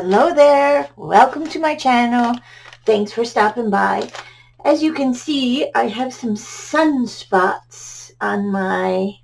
Hello there, welcome to my channel. Thanks for stopping by. As you can see, I have some sunspots on my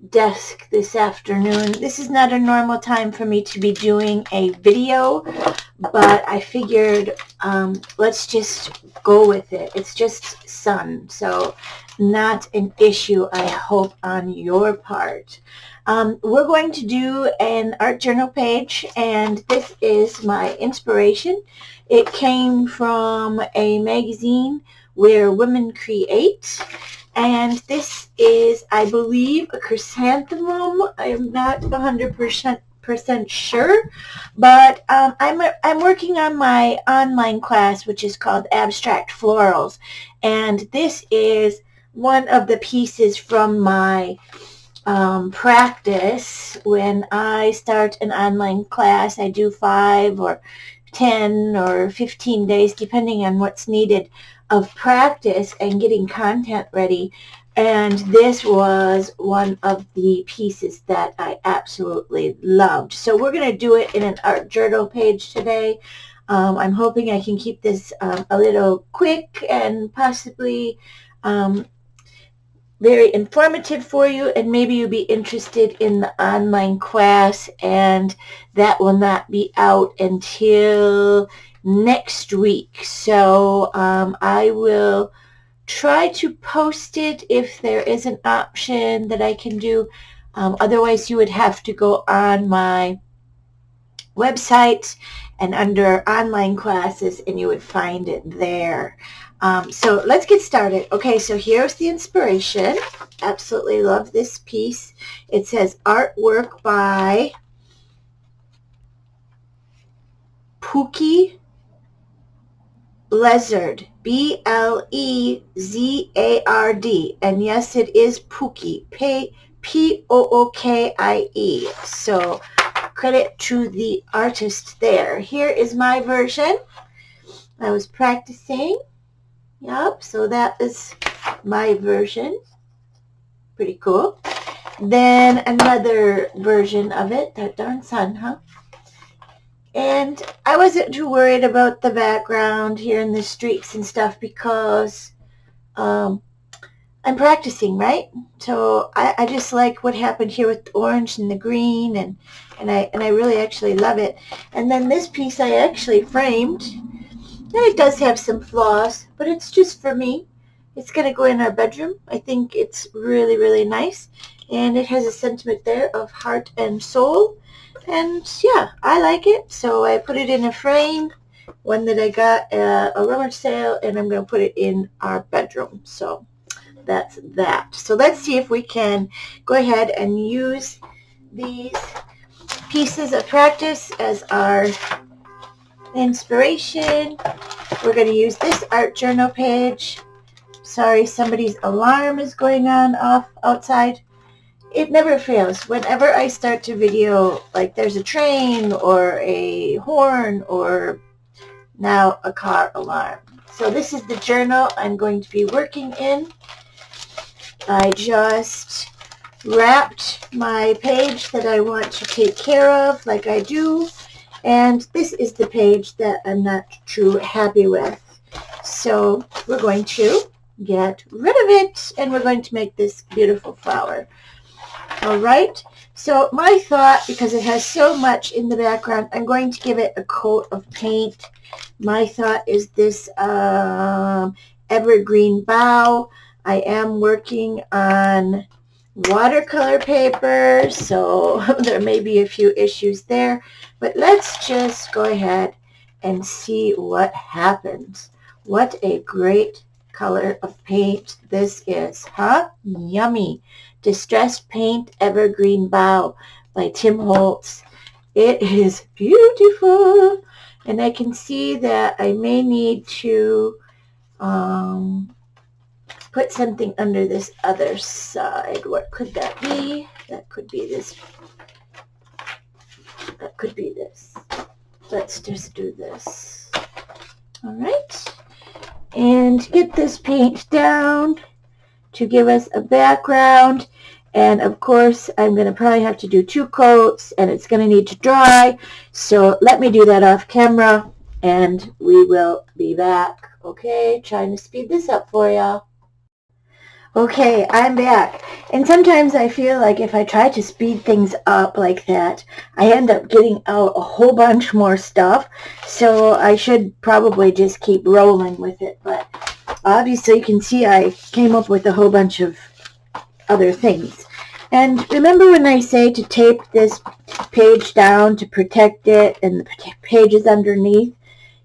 desk this afternoon. This is not a normal time for me to be doing a video, but I figured let's just go with it. It's just sun, so not an issue, I hope, on your part. We're going to do an art journal page, and this is my inspiration. It came from a magazine where women create, and this is, I believe, a chrysanthemum. I am not 100% sure, but I'm working on my online class, which is called Abstract Florals, and this is one of the pieces from my practice. When I start an online class, I do 5 or 10 or 15 days, depending on what's needed, of practice and getting content ready. And this was one of the pieces that I absolutely loved. So we're going to do it in an art journal page today. I'm hoping I can keep this a little quick and possibly very informative for you, and maybe you'll be interested in the online class, and that will not be out until next week. So I will try to post it if there is an option that I can do. Otherwise, you would have to go on my website and under online classes, and you would find it there. So let's get started. Okay, so here's the inspiration. Absolutely love this piece. It says artwork by Pookie Blezard, B-L-E-Z-A-R-D, and yes, it is Pookie, P-O-O-K-I-E. So credit to the artist there. Here is my version. I was practicing. Yep, so that is my version. Pretty cool. Then another version of it. That darn sun, huh? And I wasn't too worried about the background here in the streets and stuff because I'm practicing, right? So I just like what happened here with the orange and the green, and I really actually love it. And then this piece I actually framed. And it does have some flaws, but it's just for me. It's going to go in our bedroom. I think it's really, really nice. And it has a sentiment there of heart and soul. And yeah, I like it. So I put it in a frame, one that I got at a rummage sale, and I'm going to put it in our bedroom. So that's that. So let's see if we can go ahead and use these pieces of practice as our inspiration. We're going to use this art journal page. Sorry, somebody's alarm is going on off outside. It never fails. Whenever I start to video, like there's a train or a horn or now a car alarm. So this is the journal I'm going to be working in. I just wrapped my page that I want to take care of, like I do. And this is the page that I'm not too happy with. So we're going to get rid of it, and we're going to make this beautiful flower. All right. So my thought, because it has so much in the background, I'm going to give it a coat of paint. My thought is this evergreen bough. I am working on watercolor paper, so there may be a few issues there, but let's just go ahead and see what happens. What a great color of paint this is, huh? Yummy. Distressed Paint Evergreen Bough by Tim Holtz. It is beautiful, and I can see that I may need to put something under this other side. What could that be? That could be this. That could be this. Let's just do this. All right. And get this paint down to give us a background. And of course, I'm going to probably have to do 2 coats, and it's going to need to dry. So let me do that off camera, and we will be back. Okay, trying to speed this up for y'all. Okay, I'm back. And sometimes I feel like if I try to speed things up like that, I end up getting out a whole bunch more stuff. So I should probably just keep rolling with it. But obviously you can see I came up with a whole bunch of other things. And remember when I say to tape this page down to protect it and the pages underneath?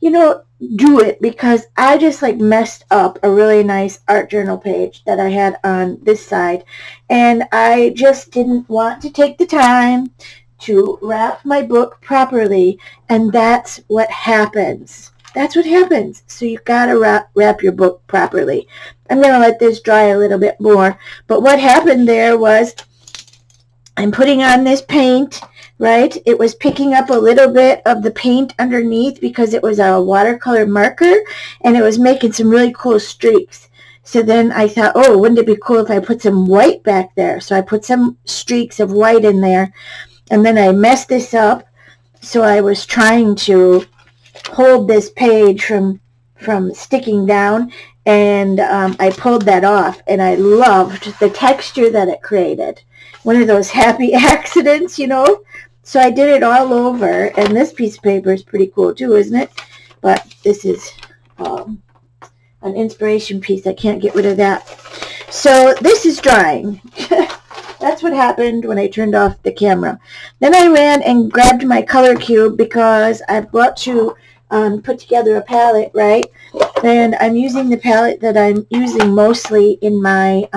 You know, do it, because I just like messed up a really nice art journal page that I had on this side, and I just didn't want to take the time to wrap my book properly, and that's what happens. That's what happens. So you gotta wrap your book properly. I'm gonna let this dry a little bit more, but what happened there was I'm putting on this paint, right? It was picking up a little bit of the paint underneath because it was a watercolor marker, and it was making some really cool streaks. So then I thought, oh, wouldn't it be cool if I put some white back there? So I put some streaks of white in there, and then I messed this up. So I was trying to hold this page from sticking down, and I pulled that off, and I loved the texture that it created. One of those happy accidents, you know. So I did it all over, and this piece of paper is pretty cool too, isn't it? But this is an inspiration piece. I can't get rid of that. So this is drying. That's what happened when I turned off the camera. Then I ran and grabbed my color cube because I've got to put together a palette, right? And I'm using the palette that I'm using mostly in my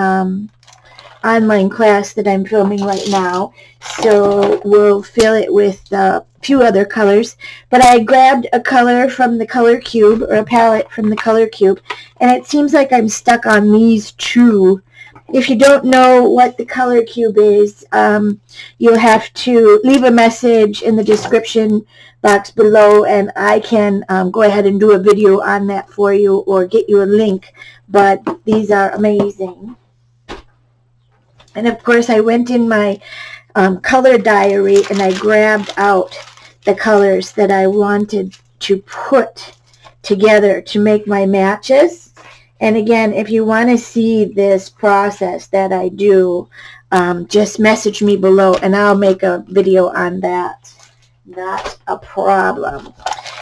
online class that I'm filming right now. So we'll fill it with a few other colors. But I grabbed a color from the color cube, or a palette from the color cube, and it seems like I'm stuck on these two. If you don't know what the color cube is, you'll have to leave a message in the description box below, and I can go ahead and do a video on that for you or get you a link. But these are amazing. And of course I went in my color diary and I grabbed out the colors that I wanted to put together to make my matches. And again, if you want to see this process that I do, just message me below and I'll make a video on that. Not a problem.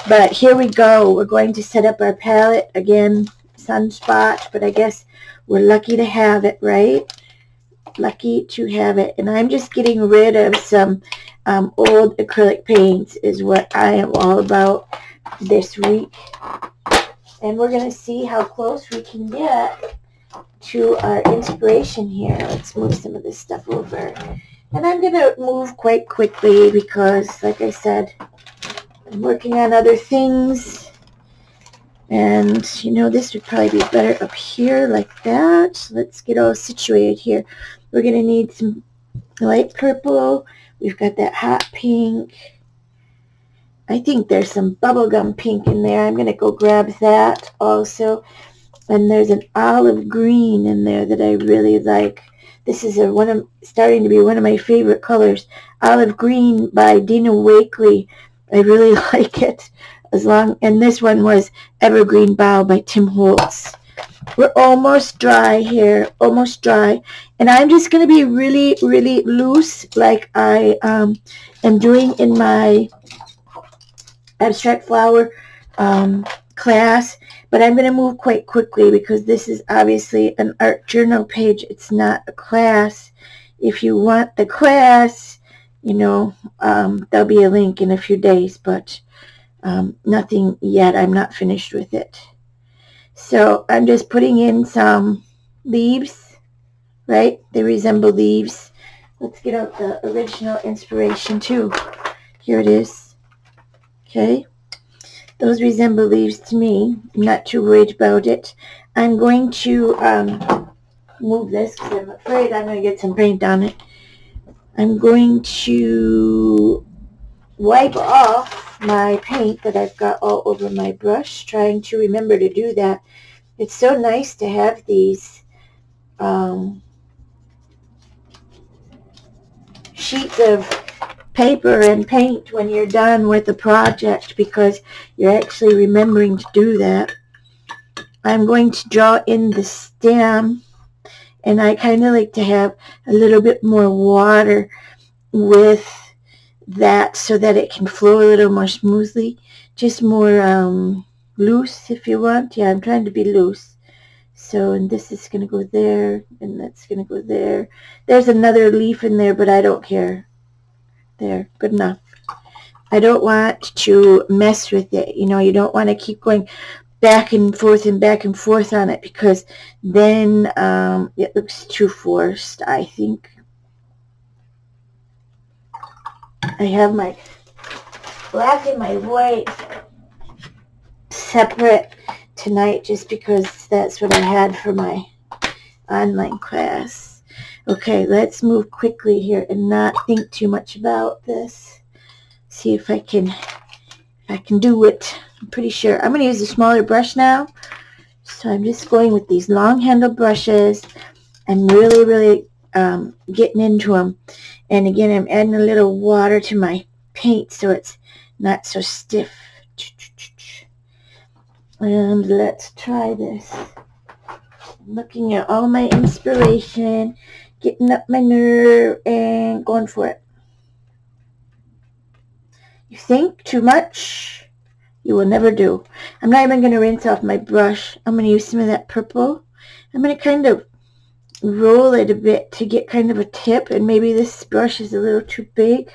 But here we go. We're going to set up our palette. Again, sunspot, but I guess we're lucky to have it, right? Lucky to have it. And I'm just getting rid of some old acrylic paints is what I am all about this week. And we're going to see how close we can get to our inspiration here. Let's move some of this stuff over. And I'm going to move quite quickly because, like I said, I'm working on other things. And, you know, this would probably be better up here like that. Let's get all situated here. We're going to need some light purple. We've got that hot pink. I think there's some bubblegum pink in there. I'm going to go grab that also. And there's an olive green in there that I really like. This is starting to be one of my favorite colors. Olive green by Dina Wakley. I really like it. And this one was Evergreen Bough by Tim Holtz. We're almost dry here, almost dry. And I'm just going to be really, really loose like I am doing in my abstract flower class. But I'm going to move quite quickly because this is obviously an art journal page. It's not a class. If you want the class, you know, there'll be a link in a few days, but nothing yet. I'm not finished with it. So I'm just putting in some leaves, right? They resemble leaves. Let's get out the original inspiration too. Here it is. Okay. Those resemble leaves to me. I'm not too worried about it. I'm going to move this because I'm afraid I'm going to get some paint on it. I'm going to wipe off my paint that I've got all over my brush, trying to remember to do that. It's so nice to have these sheets of paper and paint when you're done with the project, because you're actually remembering to do that. I'm going to draw in the stem, and I kind of like to have a little bit more water with that so that it can flow a little more smoothly, just more loose if you want. Yeah, I'm trying to be loose. So, and this is going to go there, and that's going to go there. There's another leaf in there, but I don't care. There, good enough. I don't want to mess with it. You know, you don't want to keep going back and forth on it, because then it looks too forced, I think. I have my black and my white separate tonight just because that's what I had for my online class. Okay, let's move quickly here and not think too much about this. See if I can do it. I'm pretty sure. I'm going to use a smaller brush now. So I'm just going with these long handle brushes. I'm really getting into them. And again, I'm adding a little water to my paint so it's not so stiff. And let's try this. Looking at all my inspiration, getting up my nerve, and going for it. You think too much, you will never do. I'm not even going to rinse off my brush. I'm going to use some of that purple. I'm going to kind of roll it a bit to get kind of a tip, and maybe this brush is a little too big.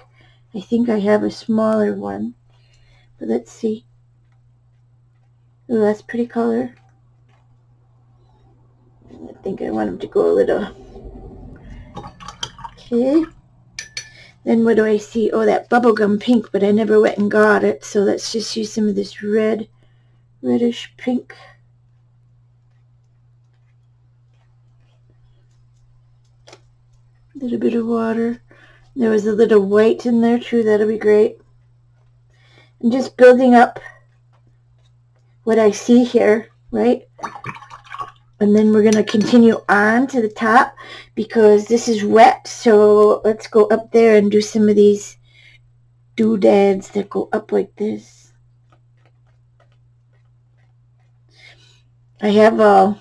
I think I have a smaller one, but let's see. Oh, that's pretty color. I think I want them to go a little. Okay. Then what do I see? Oh, that bubblegum pink, but I never went and got it, so let's just use some of this reddish pink. A little bit of water. There was a little white in there too. That'll be great. I'm just building up what I see here, right? And then we're going to continue on to the top because this is wet. So let's go up there and do some of these doodads that go up like this. I have a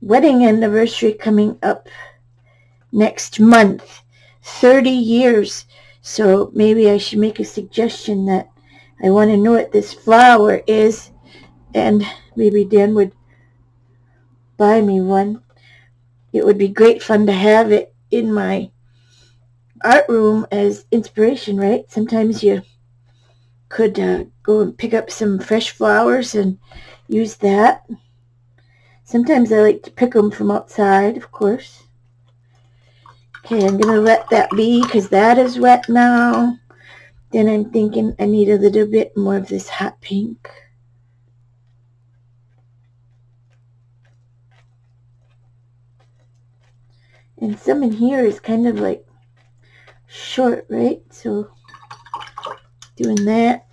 wedding anniversary coming up next month, 30 years. So maybe I should make a suggestion that I want to know what this flower is, and maybe Dan would buy me one. It would be great fun to have it in my art room as inspiration, right? Sometimes you could go and pick up some fresh flowers and use that. Sometimes I like to pick them from outside, of course. Okay, I'm going to let that be because that is wet now. Then I'm thinking I need a little bit more of this hot pink. And some in here is kind of like short, right? So doing that.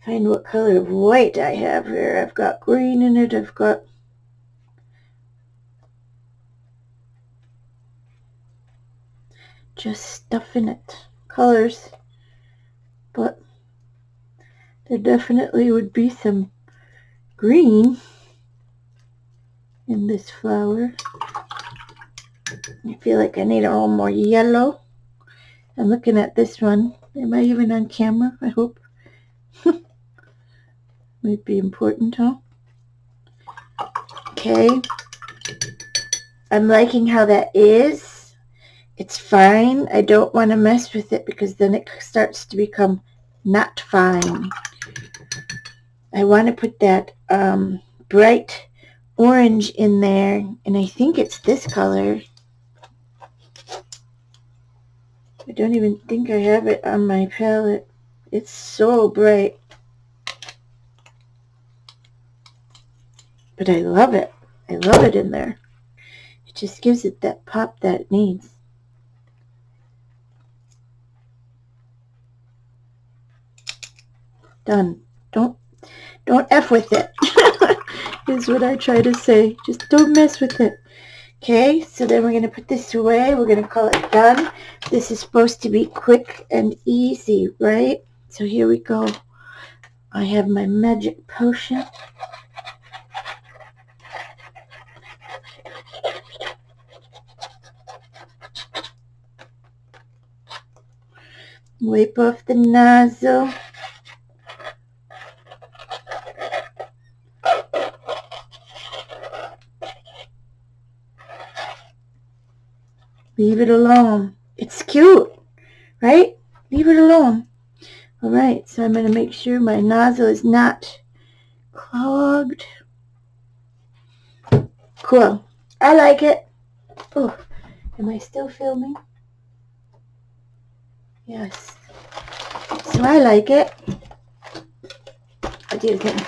Find what color of white I have here. I've got green in it. I've got just stuff in it. Colors. But there definitely would be some green in this flower. I feel like I need a little more yellow. I'm looking at this one. Am I even on camera? I hope. Might be important, huh? Okay. I'm liking how that is. It's fine. I don't want to mess with it because then it starts to become not fine. I want to put that bright orange in there, and I think it's this color. I don't even think I have it on my palette. It's so bright. But I love it. I love it in there. It just gives it that pop that it needs. Done. Don't F with it. Is what I try to say. Just don't mess with it. Okay, so then we're going to put this away. We're going to call it done. This is supposed to be quick and easy, right? So here we go. I have my magic potion. Wipe off the nozzle. Leave it alone. It's cute, right? Leave it alone. All right, so I'm going to make sure my nozzle is not clogged. Cool. I like it. Oh, am I still filming? Yes. So I like it. I'll do it again.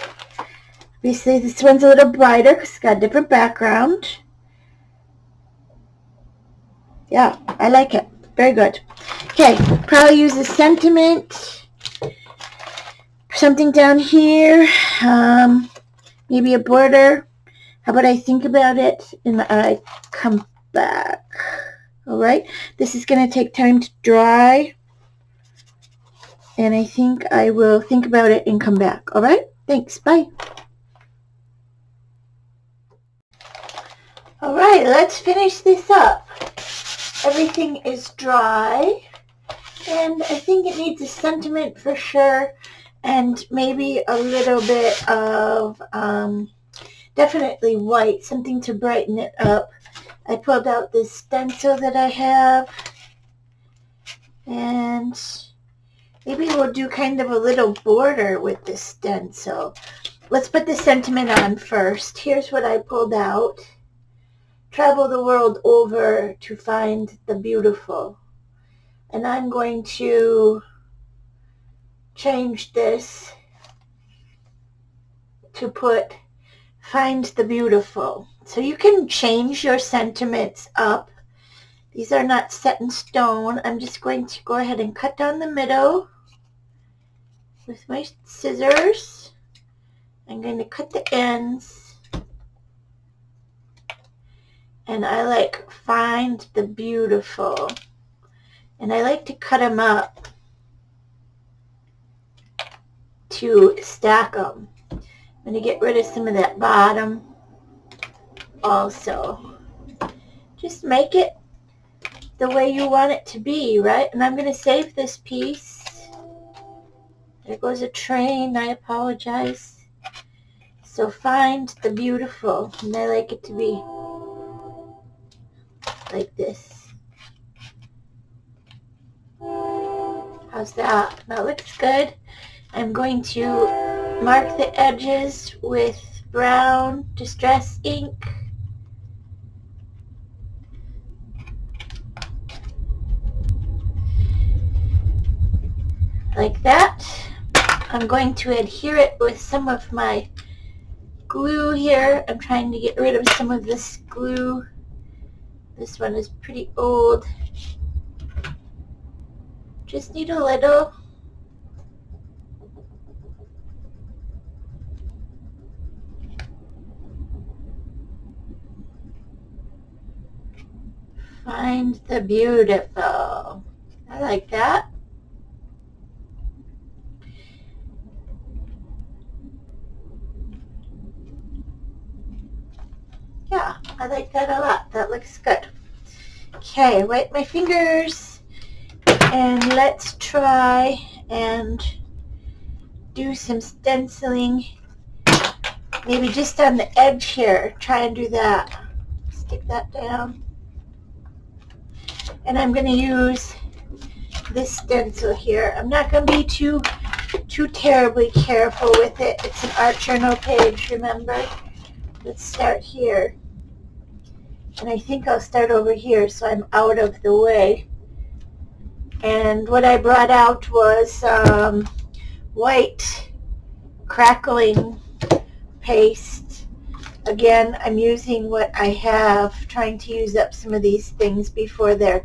Obviously, this one's a little brighter because it's got a different background. Yeah, I like it. Very good. Okay, probably use a sentiment. Something down here. Maybe a border. How about I think about it and I come back. All right. This is going to take time to dry. And I think I will think about it and come back. All right. Thanks. Bye. All right. Let's finish this up. Everything is dry. And I think it needs a sentiment for sure. And maybe a little bit of definitely white, something to brighten it up. I pulled out this stencil that I have, and maybe we'll do kind of a little border with this stencil. Let's put the sentiment on first. Here's what I pulled out. Travel the world over to find the beautiful. And I'm going to change this to put find the beautiful. So you can change your sentiments up. These are not set in stone. I'm just going to go ahead and cut down the middle with my scissors. I'm going to cut the ends. And I like find the beautiful. And I like to cut them up to stack them. I'm going to get rid of some of that bottom also. Just make it the way you want it to be, right? And I'm going to save this piece. There goes a train. I apologize. So find the beautiful. And I like it to be like this. How's that? That looks good. I'm going to mark the edges with brown distress ink. Like that. I'm going to adhere it with some of my glue here. I'm trying to get rid of some of this glue. This one is pretty old. Just need a little. Find the beautiful. I like that. Yeah, I like that a lot. That looks good. Okay, wipe my fingers and let's try and do some stenciling. Maybe just on the edge here. Try and do that. Stick that down. And I'm going to use this stencil here. I'm not going to be too terribly careful with it. It's an art journal page, remember? Let's start here. And I think I'll start over here so I'm out of the way. And what I brought out was white crackling paste. Again, I'm using what I have, trying to use up some of these things before they're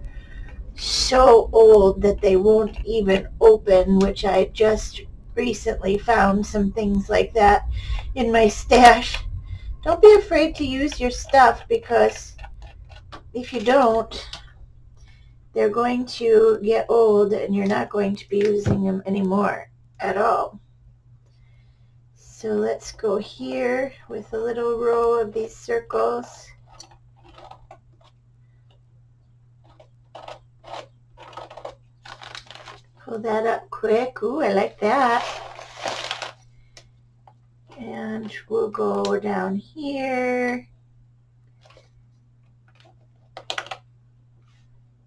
so old that they won't even open, which I just recently found some things like that in my stash. Don't be afraid to use your stuff because if you don't, they're going to get old and you're not going to be using them anymore at all. So let's go here with a little row of these circles. Pull that up quick. Ooh, I like that. And we'll go down here.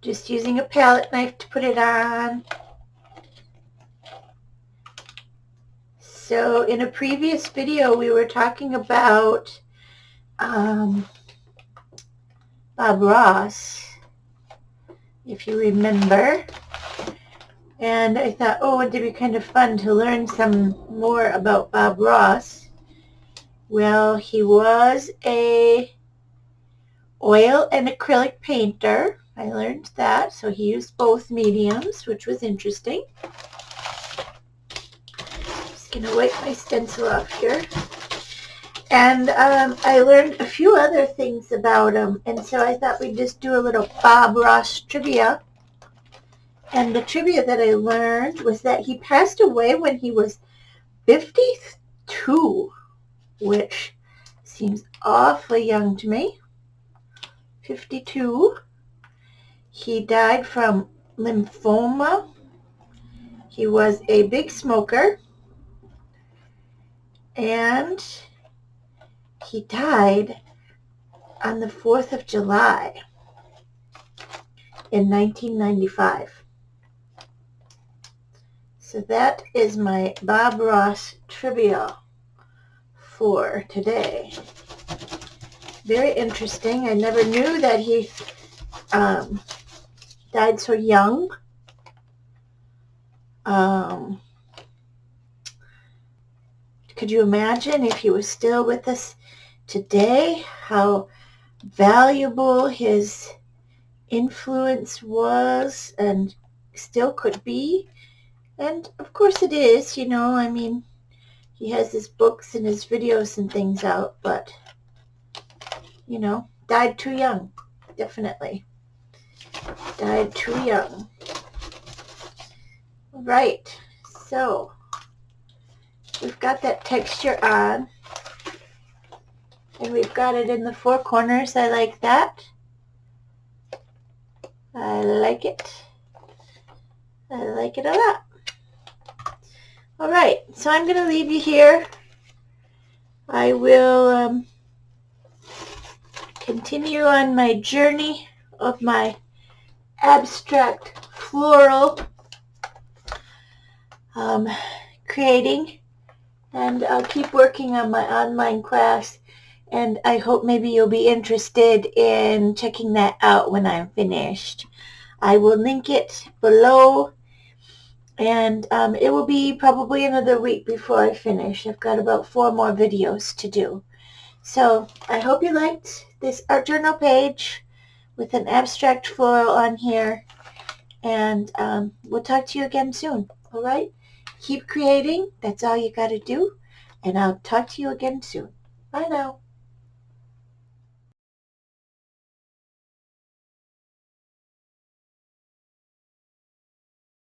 Just using a palette knife to put it on. So in a previous video, we were talking about Bob Ross, if you remember. And I thought, oh, it'd be kind of fun to learn some more about Bob Ross. Well, he was a oil and acrylic painter. I learned that. So he used both mediums, which was interesting. Just going to wipe my stencil off here. And I learned a few other things about him. And so I thought we'd just do a little Bob Ross trivia. And the trivia that I learned was that he passed away when he was 52, which seems awfully young to me. 52. He died from lymphoma. He was a big smoker. And he died on the 4th of July in 1995. So that is my Bob Ross trivia for today. Very interesting. I never knew that he died so young. Could you imagine if he was still with us today, how valuable his influence was and still could be? And of course it is, you know, I mean, he has his books and his videos and things out, but, you know, died too young, definitely. Died too young. Right, so we've got that texture on, and we've got it in the four corners. I like that. I like it. I like it a lot. All right, so I'm going to leave you here. I will continue on my journey of my abstract floral creating, and I'll keep working on my online class, and I hope maybe you'll be interested in checking that out when I'm finished. I will link it below, and it will be probably another week before I finish. I've got about 4 more videos to do. So I hope you liked this art journal page with an abstract floral on here, and we'll talk to you again soon. All right? Keep creating. That's all you got to do, and I'll talk to you again soon. Bye now.